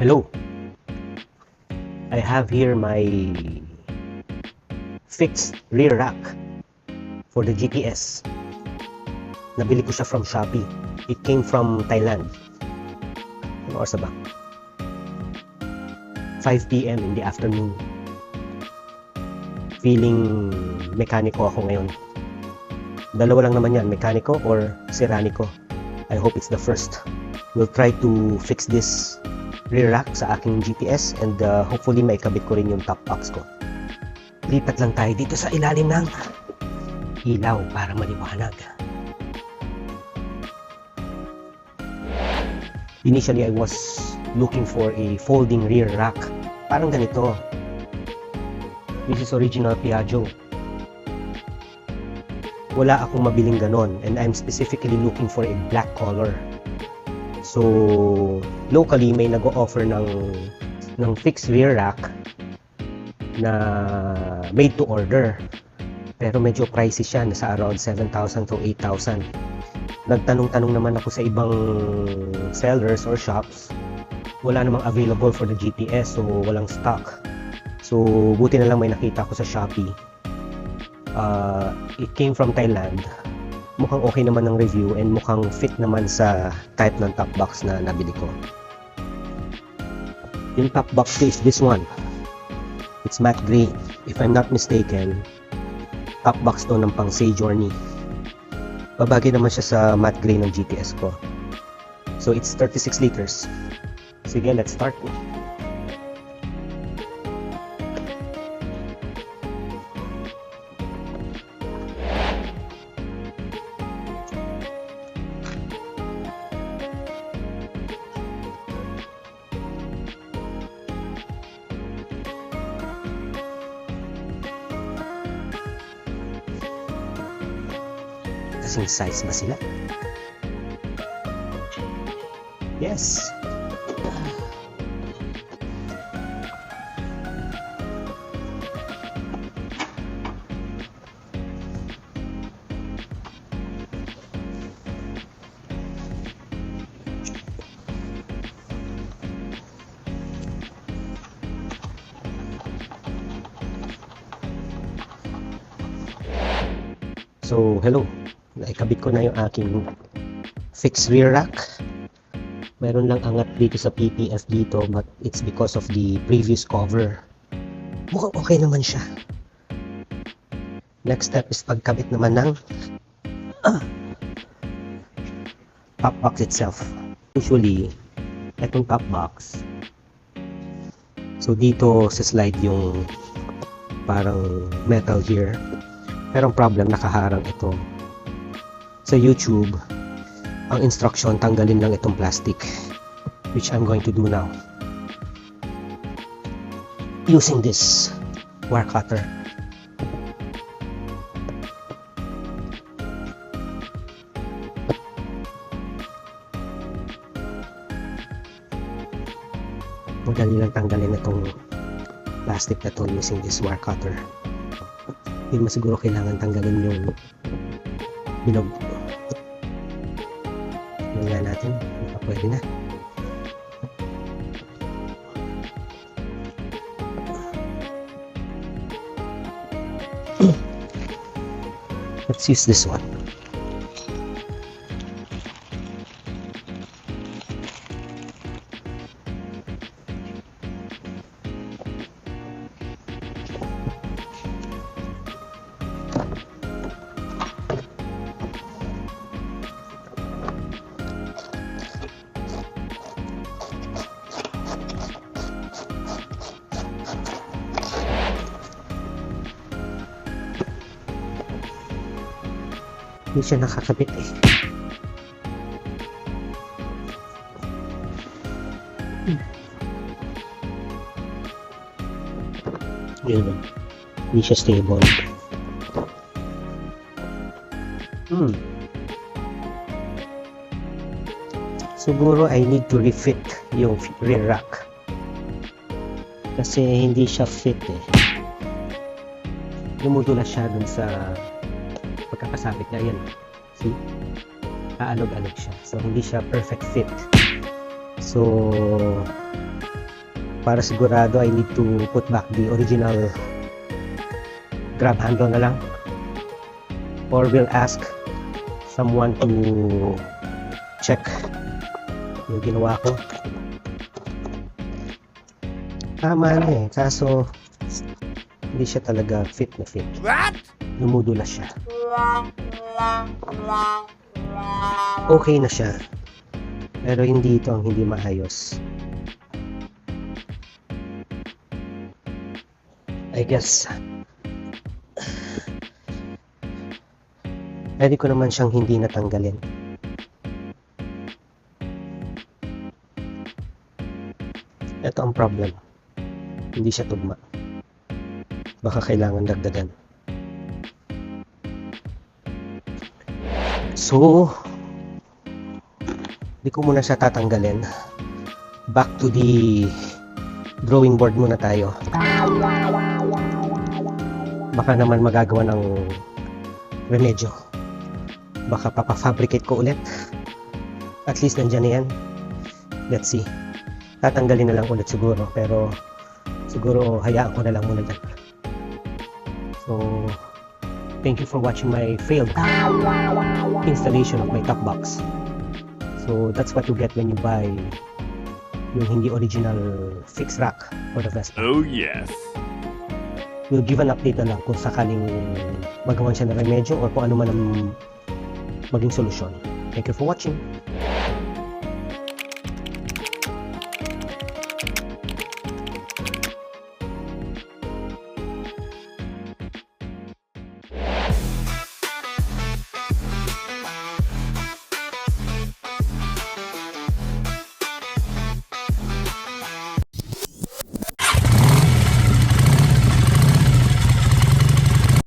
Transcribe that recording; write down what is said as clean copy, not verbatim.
Hello, I have here my fixed rear rack for the GPS. Nabili ko siya from Shopee. It came from Thailand. Ano oras ba? 5 p.m. in the afternoon. Feeling mekaniko ako ngayon. Dalawa lang naman yan, mekaniko or siraniko. I hope it's the first. We'll try to fix this rear rack sa aking GPS and hopefully maikabit ko rin yung top box ko. Lipat lang tayo dito sa ilalim ng ilaw para maliwanag. Initially, I was looking for a folding rear rack. Parang ganito. This is original Piaggio. Wala akong mabiling ganon and I'm specifically looking for a black color. So, locally may nag-o-offer ng fixed rear rack na made to order. Pero medyo pricey siya, nasa around 7,000 to 8,000. Nagtanong-tanong naman ako sa ibang sellers or shops. Wala namang available for the GPS, so walang stock. So, buti na lang may nakita ko sa Shopee. It came from Thailand. Mukhang okay naman ng review and mukhang fit naman sa type ng top box na nabili ko. Yung top box ko is this one. It's matte gray. If I'm not mistaken, top box to ng pang Say Journey. Babagay naman siya sa matte gray ng GPS ko. So it's 36 liters. Sige, let's start. Kasing size ba sila? Yes! So, hello. Naikabit ko na yung aking fixed rear rack. Meron lang angat dito sa PPF dito but it's because of the previous cover. Mukhang okay naman siya. Next step is pagkabit naman ng top box itself. Usually, itong top box. So dito sa slide yung parang metal here. Pero ang problem, nakaharang ito. Sa YouTube, ang instruction, tanggalin lang itong plastic, which I'm going to do now using this wire cutter. Madali lang tanggalin itong plastic na to using this wire cutter. Hindi mo siguro kailangan tanggalin yung bilog. Tingnan natin, pwede na. Let's use this one. Hindi siya nakakabit eh. Yun. Hindi siya stable. Siguro I need to refit yung rear rack. Kasi hindi siya fit eh. Dumudulas siya dun sa pagkakasabit niya. Yan. See? aalog-alog siya. So, hindi siya perfect fit. So, para sigurado, I need to put back the original grab handle na lang, or will ask someone to check yung ginawa ko. Tama na eh, kaso hindi siya talaga fit na fit. Lumudula siya. Okay na siya, pero hindi ito ang hindi maayos. I guess pwede ko naman siyang hindi natanggalin. Ito ang problem, hindi siya tugma. Baka kailangan dagdagan. So, di ko muna siya tatanggalin. Back to the drawing board muna tayo. Baka naman magagawa ng remedyo. Baka papafabricate ko ulit. At least nandyan na yan. Let's see. Tatanggalin na lang ulit siguro. Pero siguro hayaan ko na lang muna dyan. So, thank you for watching my failed installation of my top box. So, that's what you get when you buy yung hindi original fixed rack for the Vespa. Oh yes! We'll give an update na lang kung sakaling magawan siya ng remedyo or kung ano man ang maging solusyon. Thank you for watching.